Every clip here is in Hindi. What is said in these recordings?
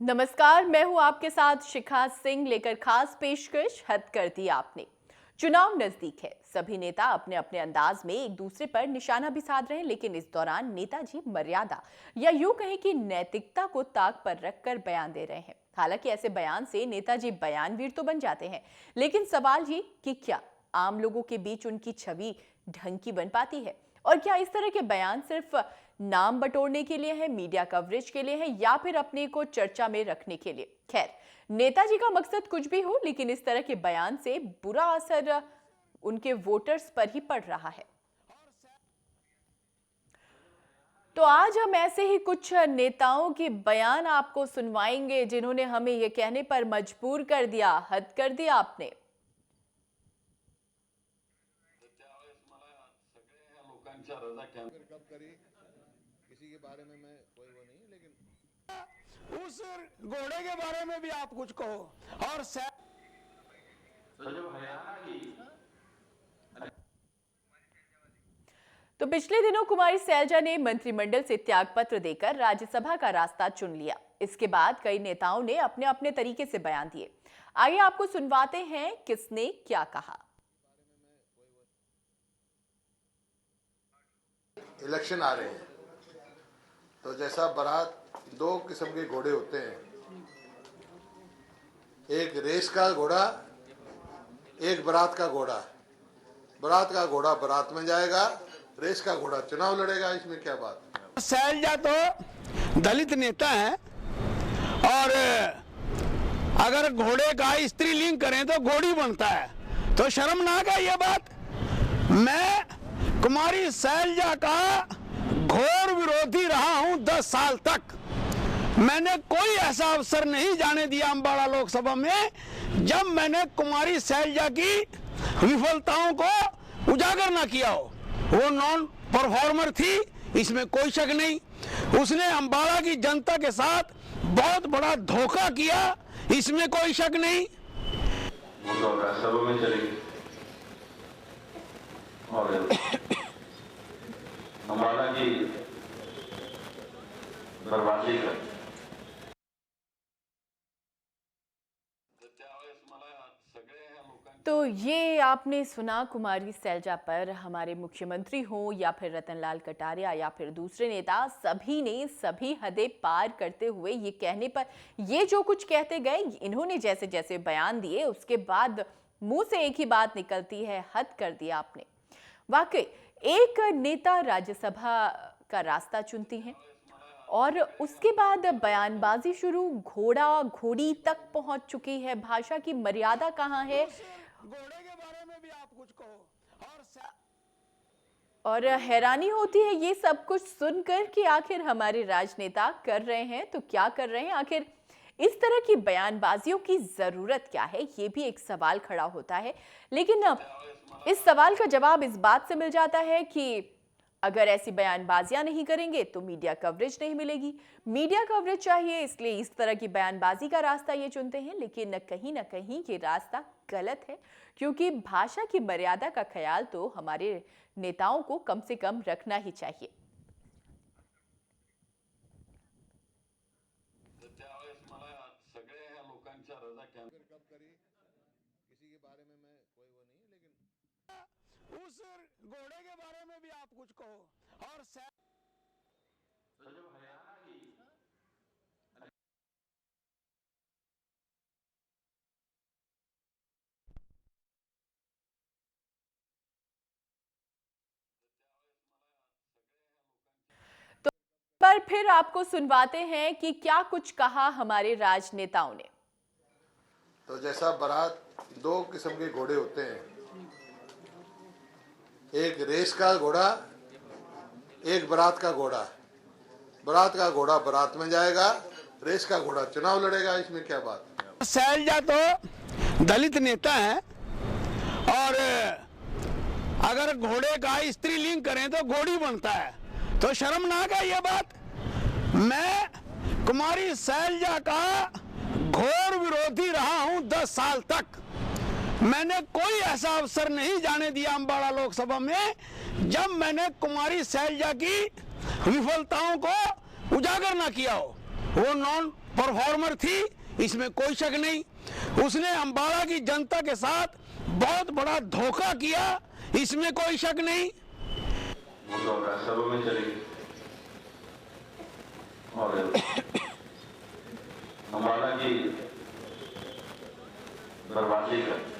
नमस्कार, मैं हूं आपके साथ शिखा सिंह, लेकर खास पेशकश हद कर दी आपने। चुनाव नजदीक है, सभी नेता अपने अपने अंदाज में एक दूसरे पर निशाना भी साध रहे हैं, लेकिन इस दौरान नेताजी मर्यादा या यूं कहें कि नैतिकता को ताक पर रखकर बयान दे रहे हैं। हालांकि ऐसे बयान से नेताजी बयानवीर तो बन जाते हैं, लेकिन सवाल ये कि क्या आम लोगों के बीच उनकी छवि ढंग की बन पाती है, और क्या इस तरह के बयान सिर्फ नाम बटोरने के लिए है, मीडिया कवरेज के लिए है, या फिर अपने को चर्चा में रखने के लिए। खैर, नेताजी का मकसद कुछ भी हो, लेकिन इस तरह के बयान से बुरा असर उनके वोटर्स पर ही पड़ रहा है। तो आज हम ऐसे ही कुछ नेताओं के बयान आपको सुनवाएंगे, जिन्होंने हमें यह कहने पर मजबूर कर दिया, हद कर दिया आपने। किसी के बारे में मैं कोई वो नहीं, लेकिन उस घोड़े के बारे में भी आप कुछ कहो। और तो पिछले दिनों कुमारी सैलजा ने मंत्रिमंडल से त्यागपत्र देकर राज्यसभा का रास्ता चुन लिया। इसके बाद कई नेताओं ने अपने अपने तरीके से बयान दिए। आइए आपको सुनवाते हैं किसने क्या कहा। इलेक्शन आ रहे हैं, तो जैसा बारात दो किस्म के घोड़े होते हैं, एक रेस का घोड़ा, एक बारात का घोड़ा। बारात का घोड़ा बारात में जाएगा, रेस का घोड़ा चुनाव लड़ेगा। इसमें क्या बात है? सैलजा तो दलित नेता है, और अगर घोड़े का स्त्रीलिंग करें तो घोड़ी बनता है, तो शर्मनाक है ये बात। मैं कुमारी सैलजा का घोर विरोधी रहा हूं 10 साल तक। मैंने कोई ऐसा अवसर नहीं जाने दिया अम्बाड़ा लोकसभा में जब मैंने कुमारी सैलजा की विफलताओं को उजागर ना किया हो। वो नॉन परफॉर्मर थी, इसमें कोई शक नहीं। उसने अम्बाड़ा की जनता के साथ बहुत बड़ा धोखा किया, इसमें कोई शक नहीं। वो में चलेगी और अम्बाड़ा की बर्बादी कर। तो ये आपने सुना कुमारी सैलजा पर हमारे मुख्यमंत्री हो या फिर रतनलाल कटारिया या फिर दूसरे नेता, सभी ने सभी हदें पार करते हुए ये कहने पर, ये जो कुछ कहते गए, इन्होंने जैसे जैसे बयान दिए, उसके बाद मुंह से एक ही बात निकलती है, हद कर दिया आपने। वाकई एक नेता राज्यसभा का रास्ता चुनती हैं और उसके बाद बयानबाजी शुरू, घोड़ा घोड़ी तक पहुंच चुकी है। भाषा की मर्यादा कहाँ है? घोड़े के बारे में भी आप कुछ कहो। और हैरानी होती है ये सब कुछ सुनकर कि आखिर हमारे राजनेता कर रहे हैं तो क्या कर रहे हैं। आखिर इस तरह की बयानबाजियों की जरूरत क्या है, ये भी एक सवाल खड़ा होता है। लेकिन इस सवाल का जवाब इस बात से मिल जाता है कि अगर ऐसी बयानबाजियां नहीं करेंगे तो मीडिया कवरेज नहीं मिलेगी। मीडिया कवरेज चाहिए, इसलिए इस तरह की बयानबाजी का रास्ता ये चुनते हैं। लेकिन न कहीं ये रास्ता गलत है, क्योंकि भाषा की मर्यादा का ख्याल तो हमारे नेताओं को कम से कम रखना ही चाहिए। किसी के बारे में मैं कोई वो नहीं, लेकिन उस घोड़े के बारे में भी आप कुछ कहो। और पर फिर आपको सुनवाते हैं कि क्या कुछ कहा हमारे राजनेताओं ने। तो जैसा बारात दो किस्म के घोड़े होते हैं, एक रेस का घोड़ा, एक बारात का घोड़ा। बारात का घोड़ा बारात में जाएगा, रेस का घोड़ा चुनाव लड़ेगा। इसमें क्या बात है? सैलजा तो दलित नेता है, और अगर घोड़े का स्त्रीलिंग करें तो घोड़ी बनता है, तो शर्मनाक है ये बात। मैं कुमारी सैलजा का घोर विरोधी रहा हूं 10 साल तक। मैंने कोई ऐसा अवसर नहीं जाने दिया अम्बाड़ा लोकसभा में जब मैंने कुमारी सैलजा की विफलताओं को उजागर ना किया हो। वो नॉन परफॉर्मर थी, इसमें कोई शक नहीं। उसने अंबाला की जनता के साथ बहुत बड़ा धोखा किया, इसमें कोई शक नहीं। वो तो राज्यसभा में चली गई और अंबाला की बर्बादी कर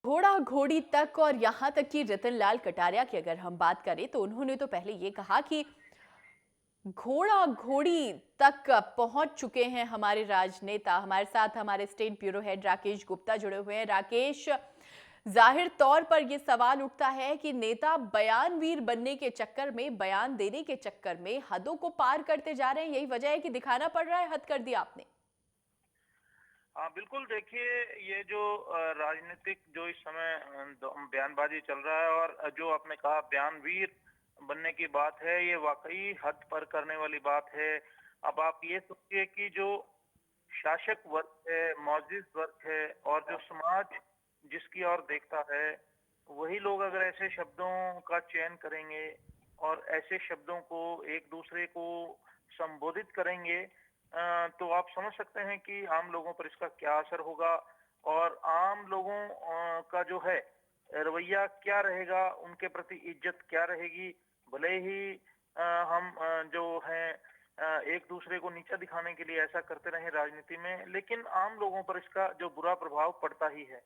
घोड़ा घोड़ी तक और यहाँ तक कि रतनलाल कटारिया की अगर हम बात करें तो उन्होंने तो पहले ये कहा कि घोड़ा घोड़ी तक पहुंच चुके हैं हमारे राजनेता। हमारे साथ हमारे state bureau head Rakesh Gupta जुड़े हुए हैं। राकेश, जाहिर तौर पर यह सवाल उठता है कि नेता बयानवीर बनने के चक्कर में, बयान देने के चक्कर में हदों को पार करते जा रहे हैं। यही वजह है कि दिखाना पड़ रहा है, हद कर दिया आपने। हाँ बिल्कुल, देखिए ये जो राजनीतिक जो इस समय बयानबाजी चल रहा है और जो आपने कहा बयानवीर बनने की बात है, ये वाकई हद पर करने वाली बात है। अब आप ये सोचिए कि जो शासक वर्ग है, मौजूद वर्ग है और जो समाज जिसकी ओर देखता है, वही लोग अगर ऐसे शब्दों का चयन करेंगे और ऐसे शब्दों को एक दूसरे को संबोधित करेंगे तो आप समझ सकते हैं कि आम लोगों पर इसका क्या असर होगा और आम लोगों का जो है रवैया क्या रहेगा, उनके प्रति इज्जत क्या रहेगी। भले ही हम जो हैं एक दूसरे को नीचा दिखाने के लिए ऐसा करते रहे राजनीति में, लेकिन आम लोगों पर इसका जो बुरा प्रभाव पड़ता ही है।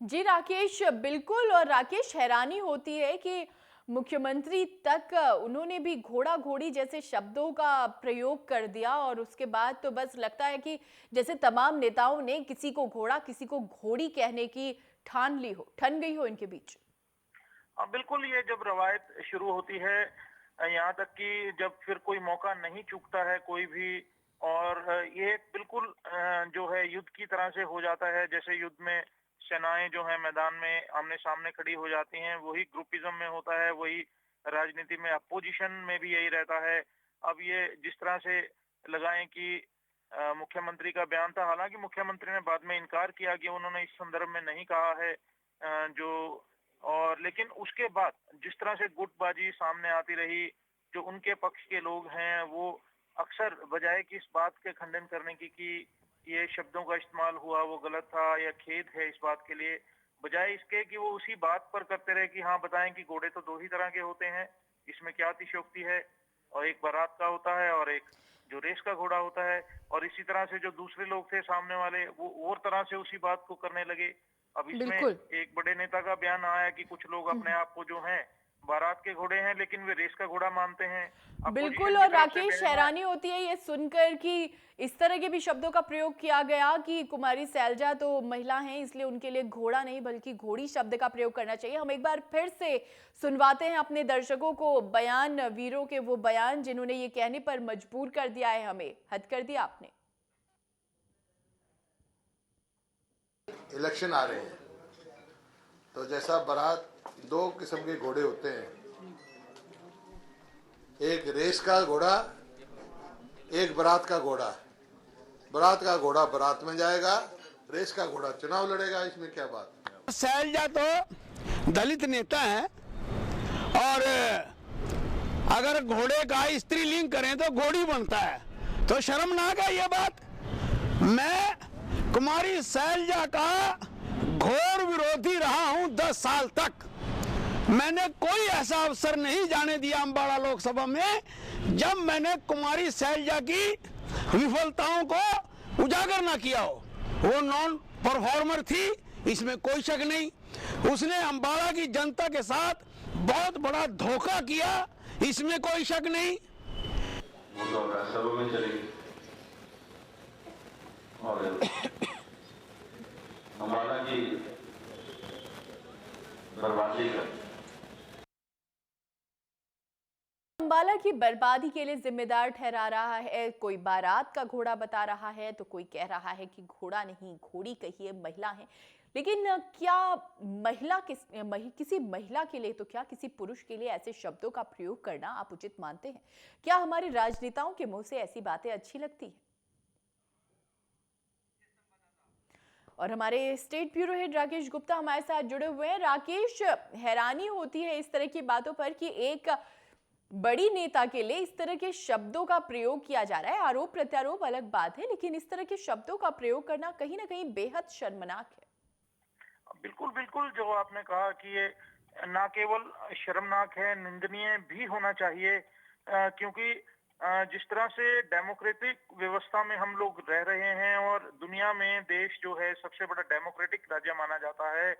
जी राकेश, बिल्कुल। और राकेश, हैरानी होती है कि मुख्यमंत्री तक उन्होंने भी घोड़ा घोड़ी जैसे शब्दों का प्रयोग कर दिया और उसके बाद तो बस लगता है कि जैसे तमाम नेताओं ने किसी को घोड़ा किसी को घोड़ी कहने की ठान ली हो, ठन गई हो इनके बीच। हाँ बिल्कुल, ये जब रवायत शुरू होती है, यहाँ तक कि जब फिर कोई मौका नहीं चूकता है कोई भी, और ये बिल्कुल जो है युद्ध की तरह से हो जाता है। जैसे युद्ध में सेनाएं जो है मैदान में आमने सामने खड़ी हो जाती हैं, वही ग्रुपिज्म में होता है, वही राजनीति में अपोजिशन में भी यही रहता है। अब ये जिस तरह से लगाएं कि मुख्यमंत्री का बयान था, हालांकि मुख्यमंत्री ने बाद में इनकार किया कि उन्होंने इस संदर्भ में नहीं कहा है लेकिन उसके बाद जिस तरह से गुटबाजी सामने आती रही, जो उनके पक्ष के लोग हैं वो अक्सर बजाय कि इस बात के खंडन करने की कि ये शब्दों का इस्तेमाल हुआ वो गलत था या खेद है इस बात के लिए, बजाय इसके कि वो उसी बात पर करते रहे कि हाँ बताएं कि घोड़े तो दो ही तरह के होते हैं, इसमें क्या अतिशयोक्ति है, और एक बारात का होता है और एक जो रेस का घोड़ा होता है। और इसी तरह से जो दूसरे लोग थे सामने वाले वो और तरह से उसी बात को करने लगे। अब इसमें एक बड़े नेता का बयान आया कि कुछ लोग अपने आप को जो हैं बारात के घोड़े हैं लेकिन वे रेस का घोड़ा मानते हैं। बिल्कुल। और राकेश, हैरानी होती है ये सुनकर कि इस तरह के भी शब्दों का प्रयोग किया गया कि कुमारी सैलजा तो महिला हैं इसलिए उनके लिए घोड़ा नहीं बल्कि घोड़ी शब्द का प्रयोग करना चाहिए। हम एक बार फिर से सुनवाते हैं अपने दर्शकों को बयान वीरों के वो बयान जिन्होंने ये कहने पर मजबूर कर दिया है हमें, हद कर दिया आपने। इलेक्शन आ रहे हैं तो जैसा बारात दो किस्म के घोड़े होते हैं, एक रेस का घोड़ा, एक बारात का घोड़ा। बारात का घोड़ा बारात में जाएगा, रेस का घोड़ा चुनाव लड़ेगा, इसमें क्या बात। सैलजा तो दलित नेता है और अगर घोड़े का स्त्रीलिंग करें तो घोड़ी बनता है, तो शर्मनाक है ये बात। मैं कुमारी सैलजा का घोर विरोधी रहा हूं 10 साल तक। मैंने कोई ऐसा अवसर नहीं जाने दिया अम्बाड़ा लोकसभा में जब मैंने कुमारी सैलजा की विफलताओं को उजागर ना किया हो। वो नॉन परफॉर्मर थी, इसमें कोई शक नहीं। उसने अम्बाड़ा की जनता के साथ बहुत बड़ा धोखा किया, इसमें कोई शक नहीं। वो तो राज्यसभा में चली गई और अम्बाड़ा की बर्बादी कर अम्बाला की बर्बादी के लिए जिम्मेदार ठहरा रहा है। कोई बारात का घोड़ा बता रहा है तो कोई कह रहा है कि घोड़ा नहीं घोड़ी कहिए, महिला है। लेकिन क्या किसी महिला के लिए तो क्या किसी पुरुष के लिए ऐसे शब्दों का प्रयोग करना आप उचित मानते हैं? क्या हमारे राजनेताओं के मुंह से ऐसी बातें अच्छी लगती हैं? और हमारे state bureau head Rakesh Gupta हमारे साथ जुड़े हुए हैं। राकेश, हैरानी होती है इस तरह की बातों पर कि एक बड़ी नेता के लिए इस तरह के शब्दों का प्रयोग किया जा रहा है। आरोप प्रत्यारोप अलग बात है, लेकिन इस तरह के शब्दों का प्रयोग करना कहीं ना कहीं बेहद शर्मनाक है। बिल्कुल बिल्कुल, जो आपने कहा कि ये ना केवल शर्मनाक है, निंदनीय भी होना चाहिए, क्योंकि जिस तरह से डेमोक्रेटिक व्यवस्था में हम लोग रह रहे हैं और दुनिया में देश जो है सबसे बड़ा डेमोक्रेटिक राज्य माना जाता है,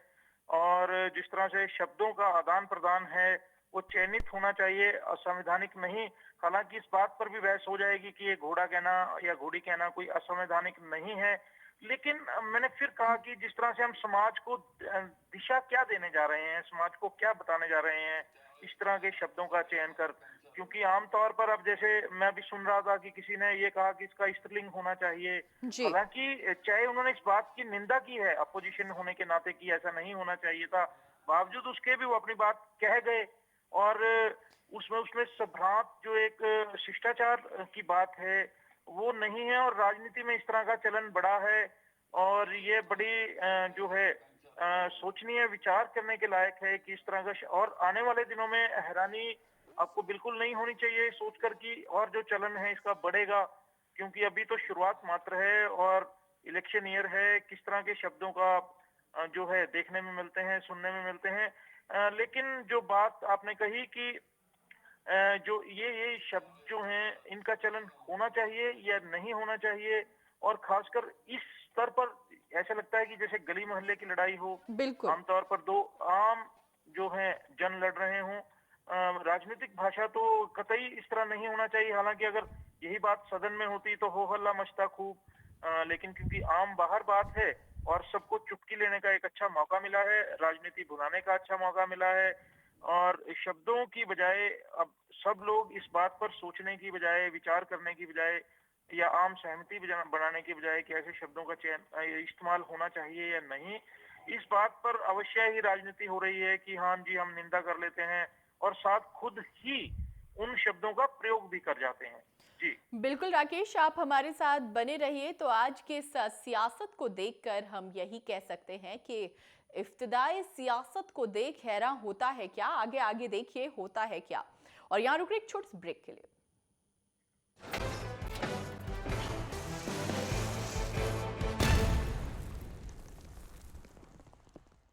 और जिस तरह से शब्दों का आदान प्रदान है वो चयनित होना चाहिए, असंवैधानिक नहीं। हालांकि इस बात पर भी बहस हो जाएगी कि ये घोड़ा कहना या घोड़ी कहना कोई असंवैधानिक नहीं है, लेकिन मैंने फिर कहा कि जिस तरह से हम समाज को दिशा क्या देने जा रहे हैं, समाज को क्या बताने जा रहे हैं इस तरह के शब्दों का चयन कर, क्योंकि आमतौर पर अब जैसे मैं भी सुन रहा था कि किसी ने ये कहा कि इसका स्त्रीलिंग होना चाहिए। जी। हालांकि चाहे उन्होंने इस बात की निंदा की है अपोजिशन होने के नाते कि ऐसा नहीं होना चाहिए था, बावजूद उसके भी वो अपनी बात कह गए, और उसमें उसमें संभ्रांत जो एक शिष्टाचार की बात है वो नहीं है, और राजनीति में इस तरह का चलन बड़ा है, और ये बड़ी जो है सोचनीय, विचार करने के लायक है कि इस तरह का और आने वाले दिनों में हैरानी आपको बिल्कुल नहीं होनी चाहिए सोचकर कि और जो चलन है इसका बढ़ेगा, क्योंकि अभी तो शुरुआत मात्र है और इलेक्शन ईयर है। किस तरह के शब्दों का जो है देखने में मिलते हैं, सुनने में मिलते हैं, लेकिन जो बात आपने कही कि जो ये शब्द जो हैं इनका चलन होना चाहिए या नहीं होना चाहिए, और खासकर इस स्तर पर ऐसा लगता है कि जैसे गली मोहल्ले की लड़ाई हो, बिल्कुल। आमतौर पर दो आम जो हैं जन लड़ रहे हों। राजनीतिक भाषा तो कतई इस तरह नहीं होना चाहिए। हालांकि अगर यही बात सदन में होती तो हो हल्ला मचता खूब, लेकिन क्योंकि आम बाहर बात है और सबको चुटकी लेने का एक अच्छा मौका मिला है, राजनीति भुनाने का अच्छा मौका मिला है, और शब्दों की बजाय अब सब लोग इस बात पर सोचने की बजाय, विचार करने की बजाय, या आम सहमति बनाने की बजाय कि ऐसे शब्दों का चयन इस्तेमाल होना चाहिए या नहीं, इस बात पर अवश्य ही राजनीति हो रही है कि हाँ जी हम निंदा कर लेते हैं और साथ खुद ही उन शब्दों का प्रयोग भी कर जाते हैं। जी बिल्कुल राकेश, आप हमारे साथ बने रहिए। तो आज के इस सियासत को देखकर हम यही कह सकते हैं कि इब्तिदाई सियासत को देख हैरान होता है क्या, आगे आगे देखिए होता है क्या। और यहाँ रुक रहे एक छोटे ब्रेक के लिए।